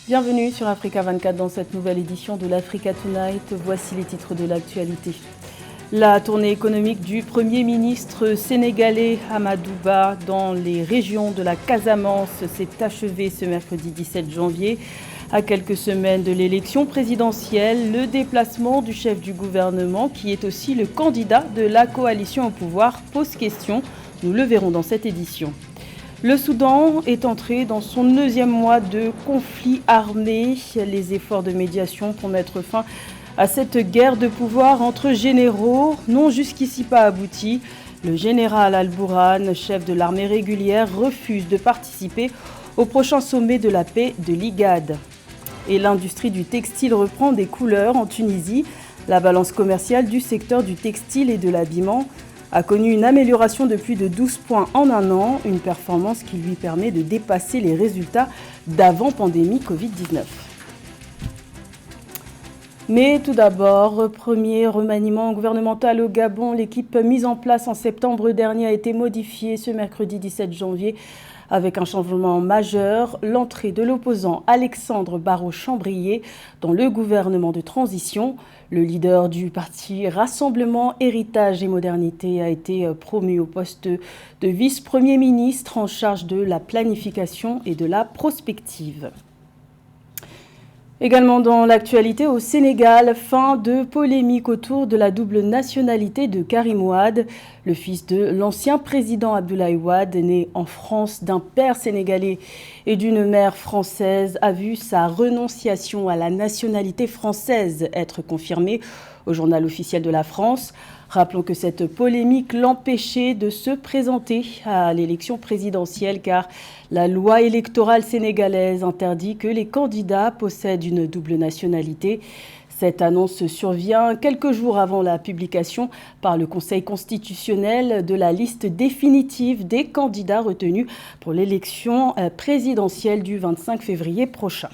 Bienvenue sur Africa 24 dans cette nouvelle édition de l'Africa Tonight. Voici les titres de l'actualité. La tournée économique du Premier ministre sénégalais Amadou Ba dans les régions de la Casamance s'est achevée ce mercredi 17 janvier. À quelques semaines de l'élection présidentielle, le déplacement du chef du gouvernement, qui est aussi le candidat de la coalition au pouvoir, pose question. Nous le verrons dans cette édition. Le Soudan est entré dans son 9e mois de conflit armé. Les efforts de médiation pour mettre fin à cette guerre de pouvoir entre généraux n'ont jusqu'ici pas abouti. Le général Al-Bourhan, chef de l'armée régulière, refuse de participer au prochain sommet de la paix de l'IGAD. Et l'industrie du textile reprend des couleurs en Tunisie. La balance commerciale du secteur du textile et de l'habillement a connu une amélioration de plus de 12 points en un an, une performance qui lui permet de dépasser les résultats d'avant-pandémie Covid-19. Mais tout d'abord, premier remaniement gouvernemental au Gabon. L'équipe mise en place en septembre dernier a été modifiée ce mercredi 17 janvier avec un changement majeur, l'entrée de l'opposant Alexandre Barrot-Chambrier dans le gouvernement de transition. Le leader du parti Rassemblement, Héritage et Modernité a été promu au poste de vice-premier ministre en charge de la planification et de la prospective. Également dans l'actualité au Sénégal, fin de polémique autour de la double nationalité de Karim Wade. Le fils de l'ancien président Abdoulaye Wade, né en France d'un père sénégalais et d'une mère française, a vu sa renonciation à la nationalité française être confirmée au journal officiel de la France. Rappelons que cette polémique l'empêchait de se présenter à l'élection présidentielle car la loi électorale sénégalaise interdit que les candidats possèdent une double nationalité. Cette annonce survient quelques jours avant la publication par le Conseil constitutionnel de la liste définitive des candidats retenus pour l'élection présidentielle du 25 février prochain.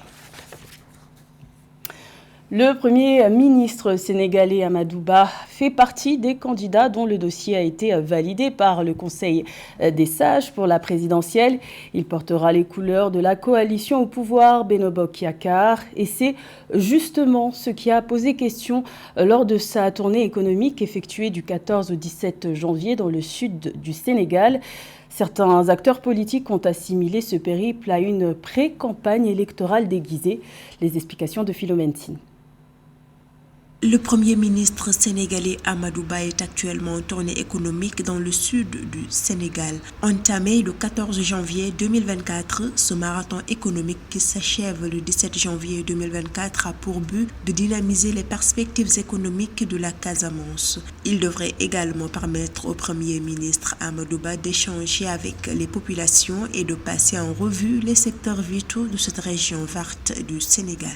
Le Premier ministre sénégalais Amadou Ba fait partie des candidats dont le dossier a été validé par le Conseil des sages pour la présidentielle. Il portera les couleurs de la coalition au pouvoir Benno Bokk Yakaar et c'est justement ce qui a posé question lors de sa tournée économique effectuée du 14 au 17 janvier dans le sud du Sénégal. Certains acteurs politiques ont assimilé ce périple à une pré-campagne électorale déguisée. Les explications de Philomène Tine. Le Premier ministre sénégalais Amadou Ba est actuellement en tournée économique dans le sud du Sénégal. Entamé le 14 janvier 2024, ce marathon économique qui s'achève le 17 janvier 2024 a pour but de dynamiser les perspectives économiques de la Casamance. Il devrait également permettre au Premier ministre Amadou Ba d'échanger avec les populations et de passer en revue les secteurs vitaux de cette région verte du Sénégal.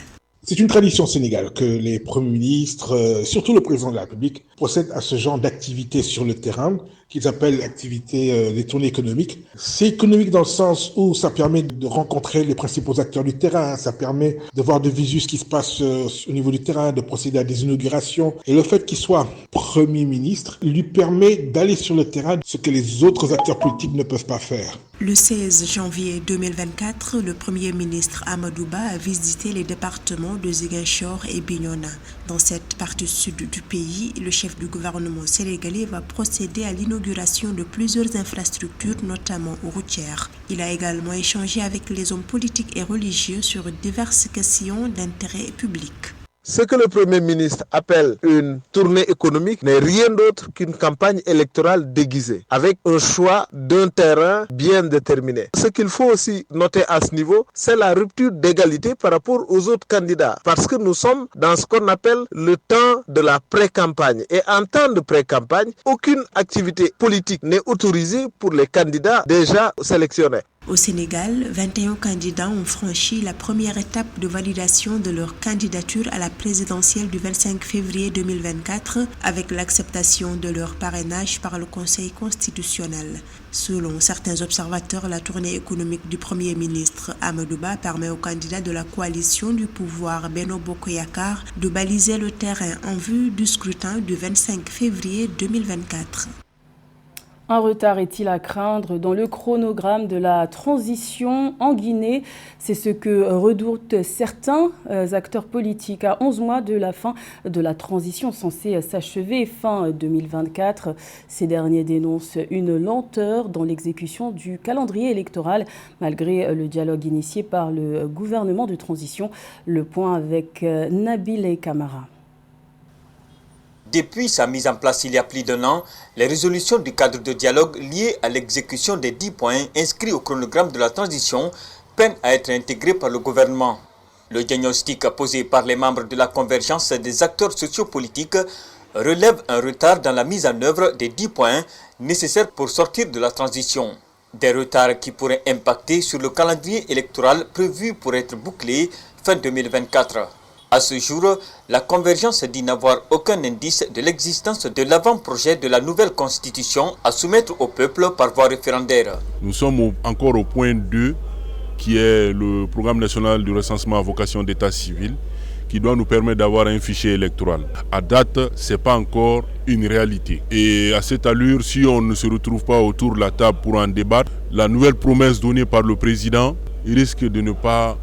C'est une tradition sénégale que les premiers ministres, surtout le président de la République, procèdent à ce genre d'activité sur le terrain qu'ils appellent l'activité des tournées économiques. C'est économique dans le sens où ça permet de rencontrer les principaux acteurs du terrain, ça permet de voir de visu ce qui se passe au niveau du terrain, de procéder à des inaugurations. Et le fait qu'il soit Premier ministre lui permet d'aller sur le terrain, ce que les autres acteurs politiques ne peuvent pas faire. Le 16 janvier 2024, le Premier ministre Amadou Ba a visité les départements de Ziguinchor et Bignona. Dans cette partie sud du pays, le chef du gouvernement sénégalais va procéder à l'inauguration de plusieurs infrastructures, notamment routières. Il a également échangé avec les hommes politiques et religieux sur diverses questions d'intérêt public. Ce que le Premier ministre appelle une tournée économique n'est rien d'autre qu'une campagne électorale déguisée, avec un choix d'un terrain bien déterminé. Ce qu'il faut aussi noter à ce niveau, c'est la rupture d'égalité par rapport aux autres candidats, parce que nous sommes dans ce qu'on appelle le temps de la pré-campagne. Et en temps de pré-campagne, aucune activité politique n'est autorisée pour les candidats déjà sélectionnés. Au Sénégal, 21 candidats ont franchi la première étape de validation de leur candidature à la présidentielle du 25 février 2024 avec l'acceptation de leur parrainage par le Conseil constitutionnel. Selon certains observateurs, la tournée économique du Premier ministre Amadou Ba permet aux candidats de la coalition du pouvoir Benno Bokk Yakaar de baliser le terrain en vue du scrutin du 25 février 2024. Un retard est-il à craindre dans le chronogramme de la transition en Guinée? C'est ce que redoutent certains acteurs politiques à 11 mois de la fin de la transition censée s'achever fin 2024. Ces derniers dénoncent une lenteur dans l'exécution du calendrier électoral malgré le dialogue initié par le gouvernement de transition. Le point avec Nabil Kamara. Depuis sa mise en place il y a plus d'1 an, les résolutions du cadre de dialogue liées à l'exécution des 10 points inscrits au chronogramme de la transition peinent à être intégrées par le gouvernement. Le diagnostic posé par les membres de la convergence des acteurs sociopolitiques relève un retard dans la mise en œuvre des 10 points nécessaires pour sortir de la transition. Des retards qui pourraient impacter sur le calendrier électoral prévu pour être bouclé fin 2024. À ce jour, la convergence dit n'avoir aucun indice de l'existence de l'avant-projet de la nouvelle constitution à soumettre au peuple par voie référendaire. Nous sommes encore au point 2, qui est le programme national du recensement à vocation d'état civil, qui doit nous permettre d'avoir un fichier électoral. À date, ce n'est pas encore une réalité. Et à cette allure, si on ne se retrouve pas autour de la table pour en débattre, la nouvelle promesse donnée par le président risque de ne pas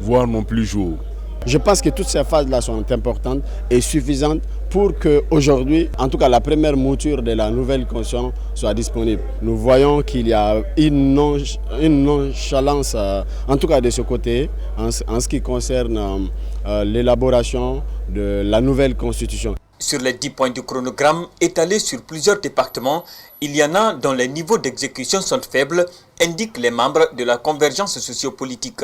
voir non plus jour. Je pense que toutes ces phases-là sont importantes et suffisantes pour qu'aujourd'hui, en tout cas la première mouture de la nouvelle constitution soit disponible. Nous voyons qu'il y a une nonchalance, en tout cas de ce côté, en ce qui concerne l'élaboration de la nouvelle constitution. Sur les 10 points du chronogramme étalés sur plusieurs départements, il y en a dont les niveaux d'exécution sont faibles, indiquent les membres de la convergence sociopolitique.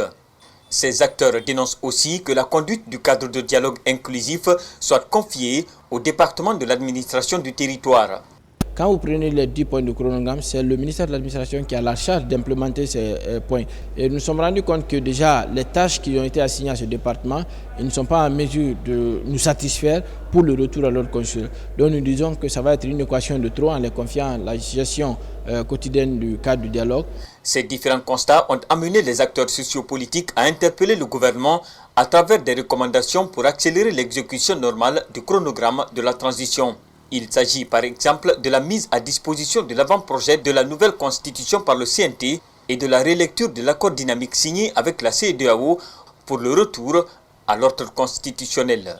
Ces acteurs dénoncent aussi que la conduite du cadre de dialogue inclusif soit confiée au département de l'administration du territoire. Quand vous prenez les 10 points du chronogramme, c'est le ministère de l'administration qui a la charge d'implémenter ces points. Et nous nous sommes rendus compte que déjà les tâches qui ont été assignées à ce département, ils ne sont pas en mesure de nous satisfaire pour le retour à l'ordre constitutionnel. Donc nous disons que ça va être une équation de trop en les confiant la gestion quotidienne du cadre du dialogue. Ces différents constats ont amené les acteurs sociopolitiques à interpeller le gouvernement à travers des recommandations pour accélérer l'exécution normale du chronogramme de la transition. Il s'agit par exemple de la mise à disposition de l'avant-projet de la nouvelle constitution par le CNT et de la relecture de l'accord dynamique signé avec la CEDEAO pour le retour à l'ordre constitutionnel.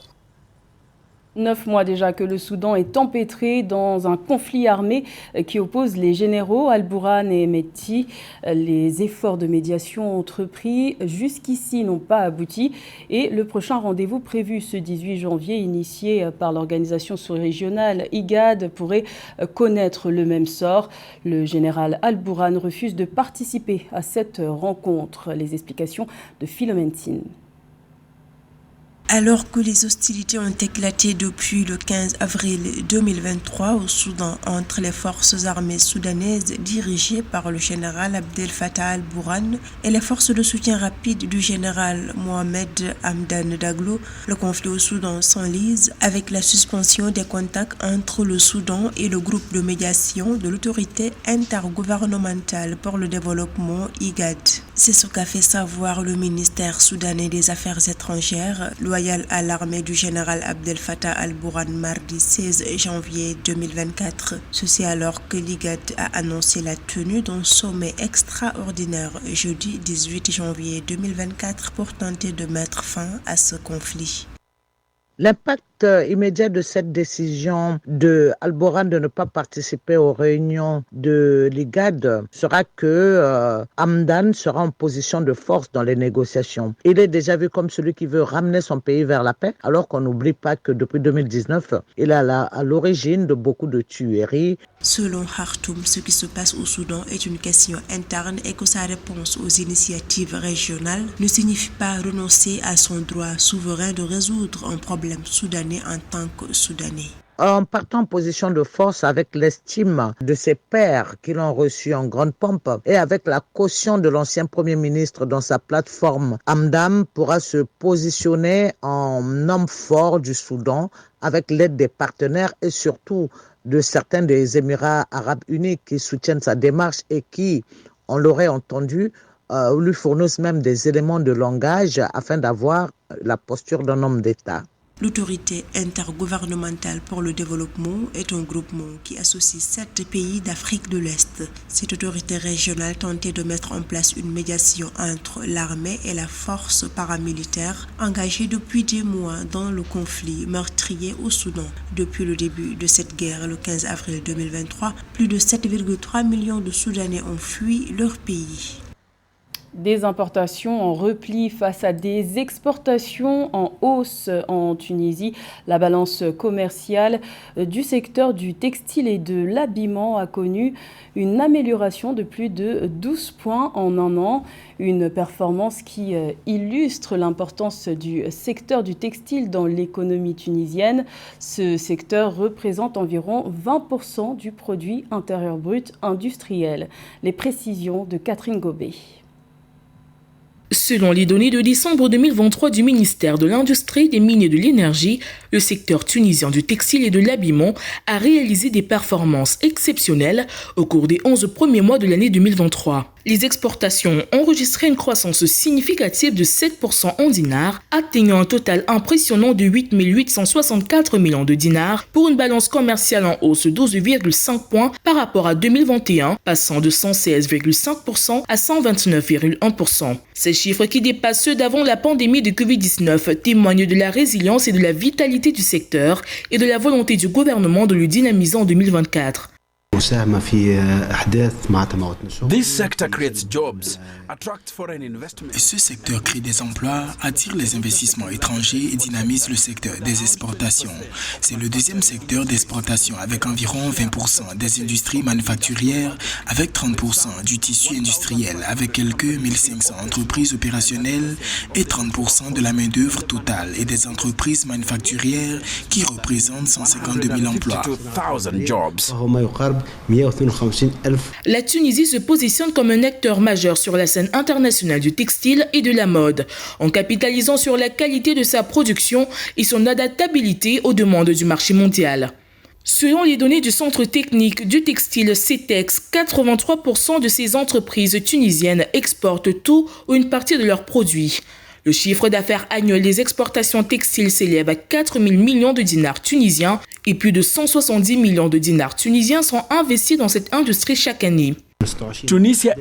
9 mois déjà que le Soudan est empêtré dans un conflit armé qui oppose les généraux Al-Bourhan et Mehdi. Les efforts de médiation entrepris jusqu'ici n'ont pas abouti et le prochain rendez-vous prévu ce 18 janvier, initié par l'organisation sous-régionale IGAD, pourrait connaître le même sort. Le général Al-Bourhan refuse de participer à cette rencontre. Les explications de Philomène Tine. Alors que les hostilités ont éclaté depuis le 15 avril 2023 au Soudan entre les forces armées soudanaises dirigées par le général Abdel Fattah al-Bourhan et les forces de soutien rapide du général Mohamed Hamdan Daglo, le conflit au Soudan s'enlise avec la suspension des contacts entre le Soudan et le groupe de médiation de l'autorité intergouvernementale pour le développement IGAD. C'est ce qu'a fait savoir le ministère soudanais des Affaires étrangères, loyal à l'armée du général Abdel Fattah al-Bourhan mardi 16 janvier 2024. Ceci alors que l'IGAD a annoncé la tenue d'un sommet extraordinaire jeudi 18 janvier 2024 pour tenter de mettre fin à ce conflit. L'impact immédiat de cette décision de Al-Bourhan de ne pas participer aux réunions de l'IGAD sera que Hamdan sera en position de force dans les négociations. Il est déjà vu comme celui qui veut ramener son pays vers la paix, alors qu'on n'oublie pas que depuis 2019, il est à l'origine de beaucoup de tueries. Selon Khartoum, ce qui se passe au Soudan est une question interne et que sa réponse aux initiatives régionales ne signifie pas renoncer à son droit souverain de résoudre un problème soudanais en tant que Soudanais. En partant en position de force avec l'estime de ses pairs qui l'ont reçu en grande pompe et avec la caution de l'ancien Premier ministre dans sa plateforme, Hamdan pourra se positionner en homme fort du Soudan avec l'aide des partenaires et surtout de certains des Émirats arabes unis qui soutiennent sa démarche et qui, on l'aurait entendu, lui fournissent même des éléments de langage afin d'avoir la posture d'un homme d'État. L'autorité intergouvernementale pour le développement est un groupement qui associe 7 pays d'Afrique de l'Est. Cette autorité régionale tentait de mettre en place une médiation entre l'armée et la force paramilitaire engagée depuis des mois dans le conflit meurtrier au Soudan. Depuis le début de cette guerre, le 15 avril 2023, plus de 7,3 millions de Soudanais ont fui leur pays. Des importations en repli face à des exportations en hausse en Tunisie. La balance commerciale du secteur du textile et de l'habillement a connu une amélioration de plus de 12 points en un an. Une performance qui illustre l'importance du secteur du textile dans l'économie tunisienne. Ce secteur représente environ 20% du produit intérieur brut industriel. Les précisions de Catherine Gobet. Selon les données de décembre 2023 du ministère de l'Industrie, des Mines et de l'Énergie, le secteur tunisien du textile et de l'habillement a réalisé des performances exceptionnelles au cours des 11 premiers mois de l'année 2023. Les exportations ont enregistré une croissance significative de 7% en dinars, atteignant un total impressionnant de 8 864 millions de dinars pour une balance commerciale en hausse de 12,5 points par rapport à 2021, passant de 116,5% à 129,1%. Ces chiffres qui dépassent ceux d'avant la pandémie de Covid-19 témoignent de la résilience et de la vitalité du secteur et de la volonté du gouvernement de le dynamiser en 2024. This sector creates jobs, attracts foreign investment. Ce secteur crée des emplois, attire les investissements étrangers et dynamise le secteur des exportations. C'est le deuxième secteur d'exportation avec environ 20% des industries manufacturières, avec 30% du tissu industriel, avec quelques 1500 entreprises opérationnelles et 30% de la main-d'œuvre totale et des entreprises manufacturières qui représentent 152 000 emplois. La Tunisie se positionne comme un acteur majeur sur la scène internationale du textile et de la mode, en capitalisant sur la qualité de sa production et son adaptabilité aux demandes du marché mondial. Selon les données du Centre technique du textile CETEX, 83% de ces entreprises tunisiennes exportent tout ou une partie de leurs produits. Le chiffre d'affaires annuel des exportations textiles s'élève à 4 000 millions de dinars tunisiens et plus de 170 millions de dinars tunisiens sont investis dans cette industrie chaque année.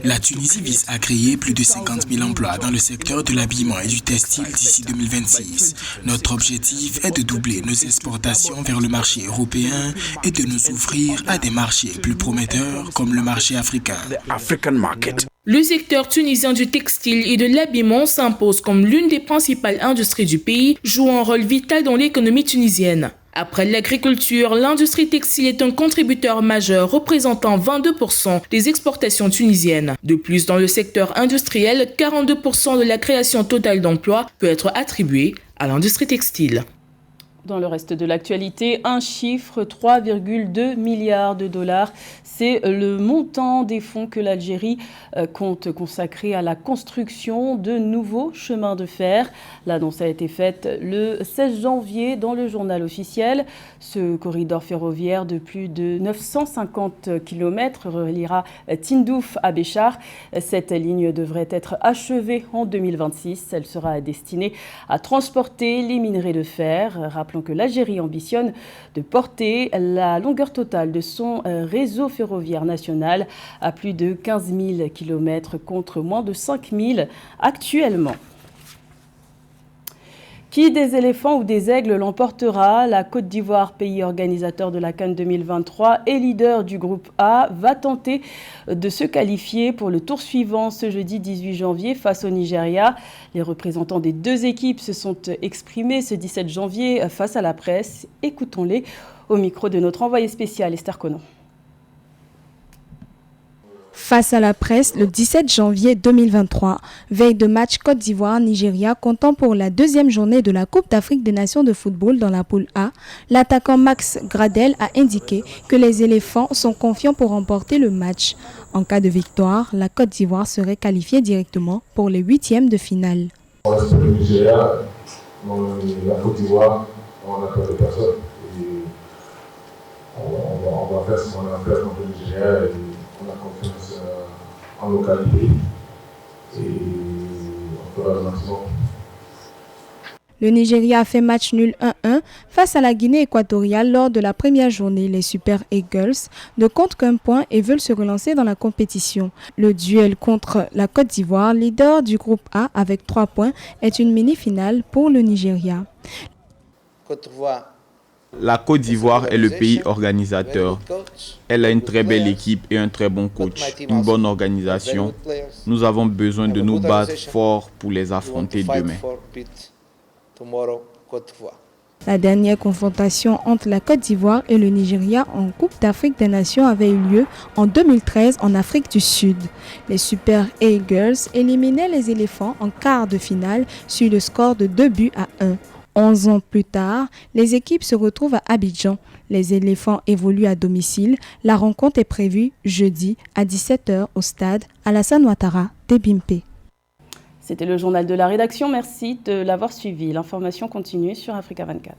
La Tunisie vise à créer plus de 50 000 emplois dans le secteur de l'habillement et du textile d'ici 2026. Notre objectif est de doubler nos exportations vers le marché européen et de nous ouvrir à des marchés plus prometteurs comme le marché africain. Le secteur tunisien du textile et de l'habillement s'impose comme l'une des principales industries du pays, jouant un rôle vital dans l'économie tunisienne. Après l'agriculture, l'industrie textile est un contributeur majeur représentant 22% des exportations tunisiennes. De plus, dans le secteur industriel, 42% de la création totale d'emplois peut être attribuée à l'industrie textile. Dans le reste de l'actualité, un chiffre, 3,2 milliards de dollars. C'est le montant des fonds que l'Algérie compte consacrer à la construction de nouveaux chemins de fer. L'annonce a été faite le 16 janvier dans le journal officiel. Ce corridor ferroviaire de plus de 950 km reliera Tindouf à Béchar. Cette ligne devrait être achevée en 2026. Elle sera destinée à transporter les minerais de fer. Rappelons que l'Algérie ambitionne de porter la longueur totale de son réseau ferroviaire national à plus de 15 000 km contre moins de 5 000 actuellement. Qui des éléphants ou des aigles l'emportera? La Côte d'Ivoire, pays organisateur de la CAN 2023 et leader du groupe A, va tenter de se qualifier pour le tour suivant ce jeudi 18 janvier face au Nigeria. Les représentants des deux équipes se sont exprimés ce 17 janvier face à la presse. Écoutons-les au micro de notre envoyé spécial Esther Conan. Face à la presse le 17 janvier 2023, veille de match Côte d'Ivoire-Nigeria comptant pour la deuxième journée de la Coupe d'Afrique des Nations de football dans la poule A, l'attaquant Max Gradel a indiqué que les éléphants sont confiants pour remporter le match. En cas de victoire, la Côte d'Ivoire serait qualifiée directement pour les huitièmes de finale. On reste le Nigeria, la Côte d'Ivoire, on n'a peur de personne. On va faire ce qu'on a à faire contre le Nigeria et on a confiance en nos qualités et on fera le maximum. Le Nigeria a fait match nul 1-1 face à la Guinée équatoriale lors de la première journée. Les Super Eagles ne comptent qu'un point et veulent se relancer dans la compétition. Le duel contre la Côte d'Ivoire, leader du groupe A avec 3 points, est une mini-finale pour le Nigeria. La Côte d'Ivoire est le pays organisateur. Elle a une très belle équipe et un très bon coach, une bonne organisation. Nous avons besoin de nous battre fort pour les affronter demain. La dernière confrontation entre la Côte d'Ivoire et le Nigeria en Coupe d'Afrique des Nations avait eu lieu en 2013 en Afrique du Sud. Les Super Eagles éliminaient les éléphants en quart de finale sur le score de 2-1. 11 ans plus tard, les équipes se retrouvent à Abidjan. Les éléphants évoluent à domicile. La rencontre est prévue jeudi à 17h au stade Alassane Ouattara d'Ebimpe. C'était le journal de la rédaction. Merci de l'avoir suivi. L'information continue sur Africa 24.